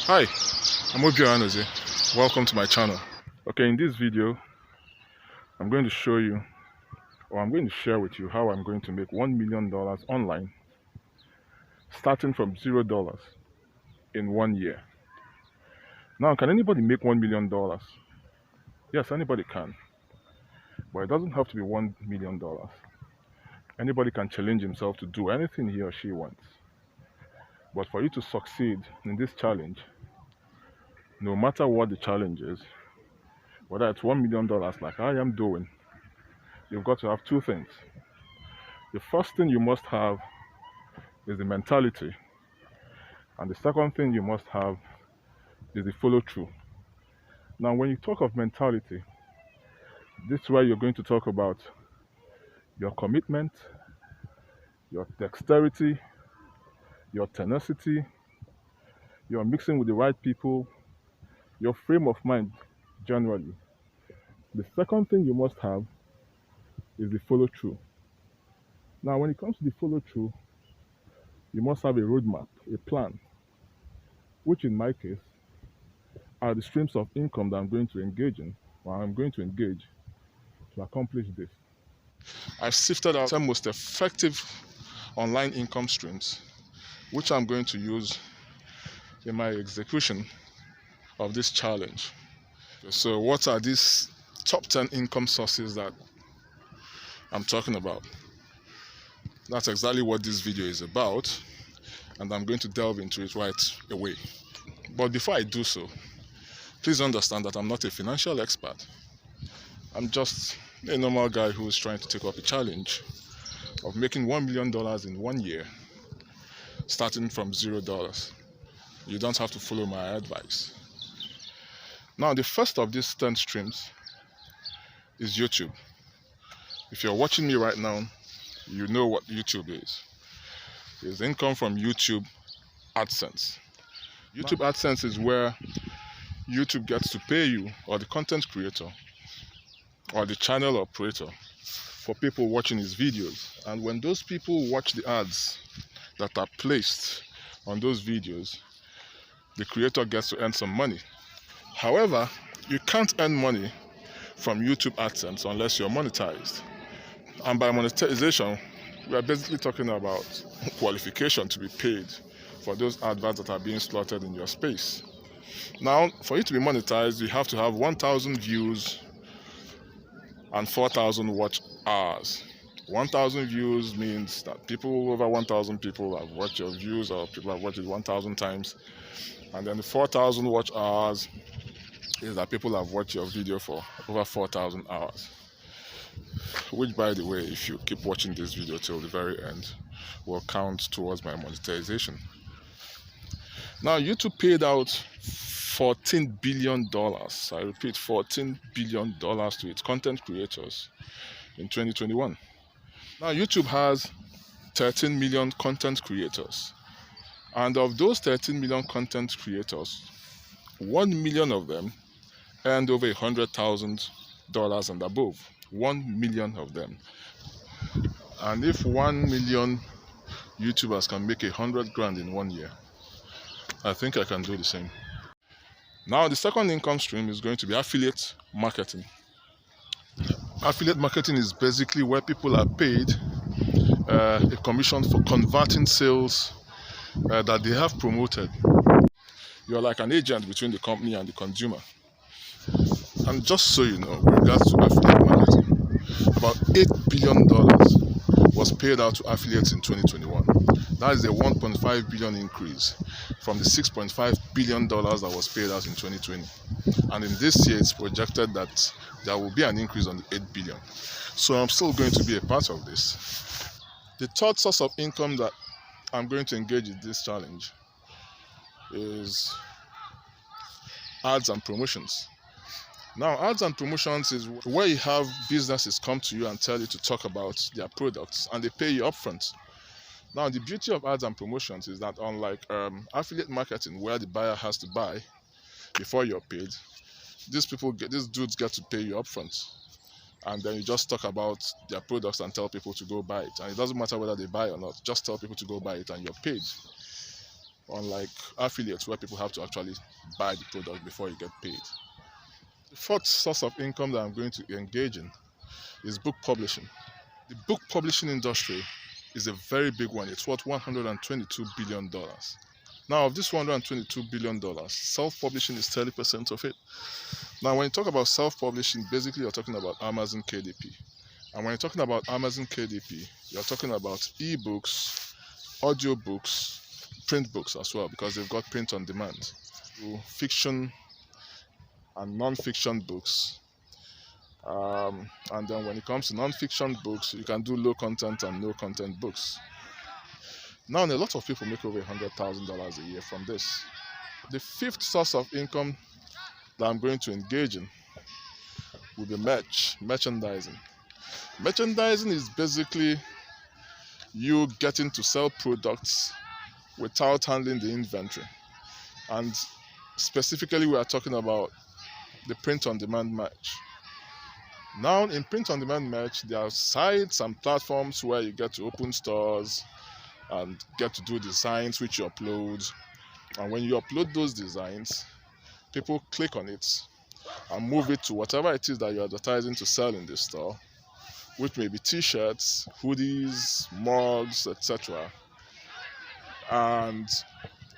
Hi, I'm Obianoze. Welcome to my channel. Okay, in this video, I'm going to show you, or I'm going to share with you how I'm going to make $1 million online, starting from $0 in 1 year. Now, can anybody make $1 million? Yes, anybody can, but it doesn't have to be $1 million. Anybody can challenge himself to do anything he or she wants. But for you to succeed in this challenge, no matter what the challenge is, whether it's $1 million like I am doing, you've got to have two things. The first thing you must have is the mentality, and the second thing you must have is the follow through. Now, when you talk of mentality, this is where you're going to talk about your commitment, your dexterity, your tenacity, your mixing with the right people, your frame of mind generally. The second thing you must have is the follow through. Now, when it comes to the follow through, you must have a roadmap, a plan, which in my case are the streams of income that I'm going to engage in, or I'm going to engage to accomplish this. I've sifted out 10 most effective online income streams, which I'm going to use in my execution of this challenge. So what are these top 10 income sources that I'm talking about? That's exactly what this video is about, and I'm going to delve into it right away. But before I do so, please understand that I'm not a financial expert. I'm just a normal guy who is trying to take up a challenge of making $1 million in 1 year, starting from $0. You don't have to follow my advice. Now, the first of these 10 streams is YouTube. If you're watching me right now, you know what YouTube is. It's income from YouTube AdSense. YouTube AdSense is where YouTube gets to pay you, or the content creator, or the channel operator, for people watching his videos. And when those people watch the ads that are placed on those videos, the creator gets to earn some money. However, you can't earn money from YouTube AdSense unless you're monetized. And by monetization, we are basically talking about qualification to be paid for those adverts that are being slotted in your space. Now, for you to be monetized, you have to have 1,000 views and 4,000 watch hours. 1,000 views means that people, over 1,000 people have watched your views, or people have watched it 1,000 times. And then the 4,000 watch hours is that people have watched your video for over 4,000 hours. Which, by the way, if you keep watching this video till the very end, will count towards my monetization. Now, YouTube paid out $14 billion, I repeat, $14 billion to its content creators in 2021. Now, YouTube has 13 million content creators. And of those 13 million content creators, 1 million of them earned over $100,000 and above. 1 million of them. And if 1 million YouTubers can make 100 grand in 1 year, I think I can do the same. Now, the second income stream is going to be affiliate marketing. Affiliate marketing is basically where people are paid a commission for converting sales that they have promoted. You're like an agent between the company and the consumer. And just so you know, with regards to affiliate marketing, about $8 billion was paid out to affiliates in 2021. That is a 1.5 billion increase from the $6.5 billion that was paid out in 2020. And in this year, it's projected that there will be an increase on the 8 billion. So I'm still going to be a part of this. The third source of income that I'm going to engage in this challenge is ads and promotions. Now, ads and promotions is where you have businesses come to you and tell you to talk about their products, and they pay you upfront. Now, the beauty of ads and promotions is that unlike affiliate marketing, where the buyer has to buy before you're paid, these dudes get to pay you upfront, and then you just talk about their products and tell people to go buy it. And it doesn't matter whether they buy or not, just tell people to go buy it and you're paid. unlike affiliates where people have to actually buy the product before you get paid. The fourth source of income that I'm going to engage in is book publishing. The book publishing industry is a very big one. It's worth $122 billion. Now, of this $122 billion, self-publishing is 30% of it. Now, when you talk about self-publishing, basically you're talking about Amazon KDP. And when you're talking about Amazon KDP, you're talking about ebooks, audiobooks, print books as well, because they've got print on demand, fiction and non-fiction books. And then when it comes to non-fiction books, you can do low content and no content books. Now, a lot of people make over $100,000 a year from this. The fifth source of income that I'm going to engage in will be merchandising. Merchandising is basically you getting to sell products without handling the inventory. And specifically, we are talking about the print-on-demand merch. Now, in print-on-demand merch, there are sites and platforms where you get to open stores and get to do designs which you upload. And when you upload those designs, people click on it and move it to whatever it is that you're advertising to sell in the store, which may be t-shirts, hoodies, mugs, etc. And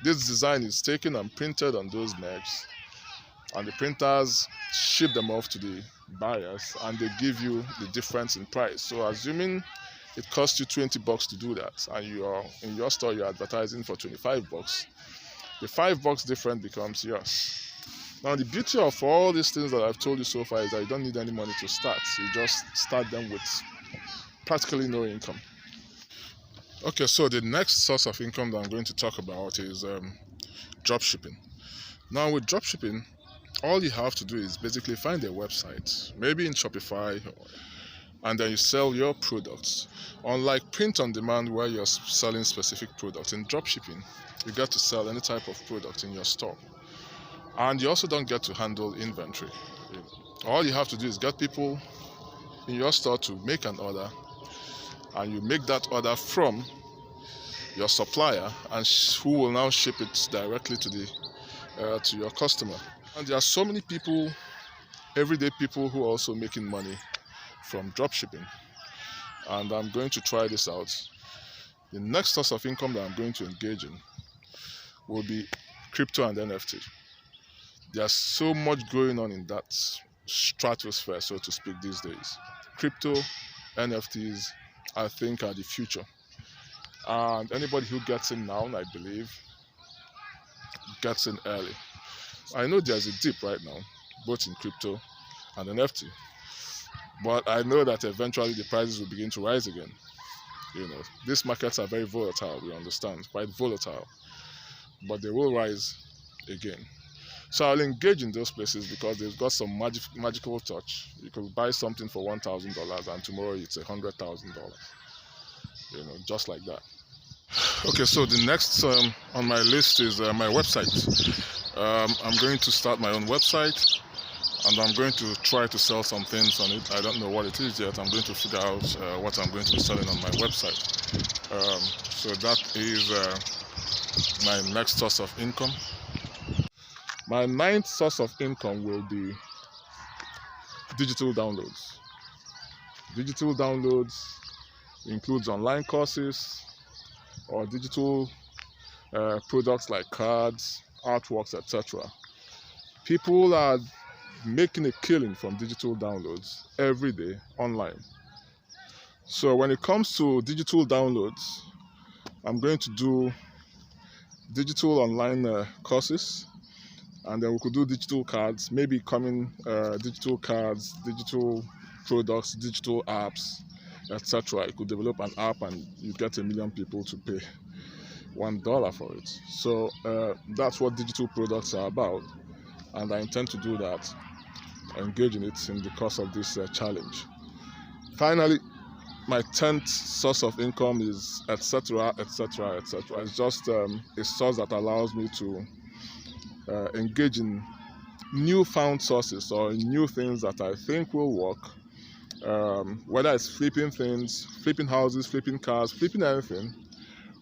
this design is taken and printed on those merch, and the printers ship them off to the buyers, and they give you the difference in price. So assuming it costs you $20 to do that, and you are in your store, you're advertising for $25, the $5 difference becomes yours. Now, the beauty of all these things that I've told you so far is that you don't need any money to start. You just start them with practically no income. Okay, so the next source of income that I'm going to talk about is dropshipping. Now, with dropshipping, all you have to do is basically find a website, maybe in Shopify, and then you sell your products. Unlike print on demand where you're selling specific products, in dropshipping, you get to sell any type of product in your store. And you also don't get to handle inventory. All you have to do is get people in your store to make an order, and you make that order from your supplier, and who will now ship it directly to your customer. And there are so many people, everyday people, who are also making money from dropshipping. And I'm going to try this out. The next source of income that I'm going to engage in will be crypto and NFT. There's so much going on in that stratosphere, so to speak, these days. Crypto, NFTs, I think, are the future. And anybody who gets in now, I believe, gets in early. I know there's a dip right now, both in crypto and NFT. But I know that eventually the prices will begin to rise again. These markets are very volatile, we understand, quite volatile. But they will rise again. So I'll engage in those places because they've got some magical touch. You could buy something for $1,000 and tomorrow it's $100,000. Just like that. Okay, so the next on my list is my website. I'm going to start my own website, and I'm going to try to sell some things on it. I don't know what it is yet. I'm going to figure out what I'm going to be selling on my website. So that is my next source of income. My ninth source of income will be digital downloads. Digital downloads includes online courses or digital products like cards, artworks, etc. People are making a killing from digital downloads every day online. So when it comes to digital downloads, I'm going to do digital online courses, and then we could do digital cards, maybe digital cards, digital products, digital apps, etc. You could develop an app and you get 1 million people to pay $1 for it. So that's what digital products are about, and I intend to do that, engage in it in the course of this challenge. Finally, my 10th source of income is etc. etc. etc. It's just a source that allows me to engage in newfound sources or new things that I think will work, whether it's flipping things, flipping houses, flipping cars, flipping anything,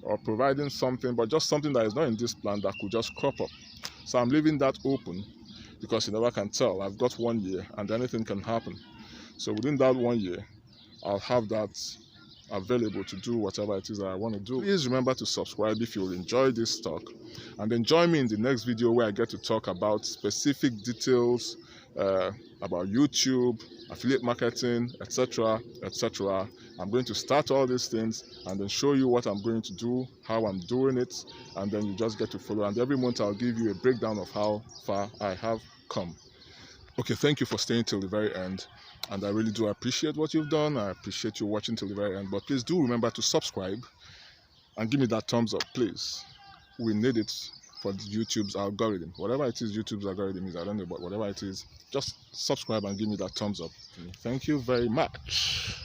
or providing something, but just something that is not in this plan that could just crop up. So I'm leaving that open because you never can tell. I've got 1 year and anything can happen. So within that 1 year, I'll have that available to do whatever it is that I want to do. Please remember to subscribe if you enjoy this talk, and then join me in the next video where I get to talk about specific details about YouTube, affiliate marketing, etc., etc. I'm going to start all these things and then show you what I'm going to do, how I'm doing it, and then you just get to follow. And every month I'll give you a breakdown of how far I have come. Okay, thank you for staying till the very end, and I really do appreciate what you've done. I appreciate you watching till the very end, but please do remember to subscribe and give me that thumbs up, please. We need it for YouTube's algorithm. Whatever it is YouTube's algorithm is, I don't know, but whatever it is, just subscribe and give me that thumbs up. Thank you very much.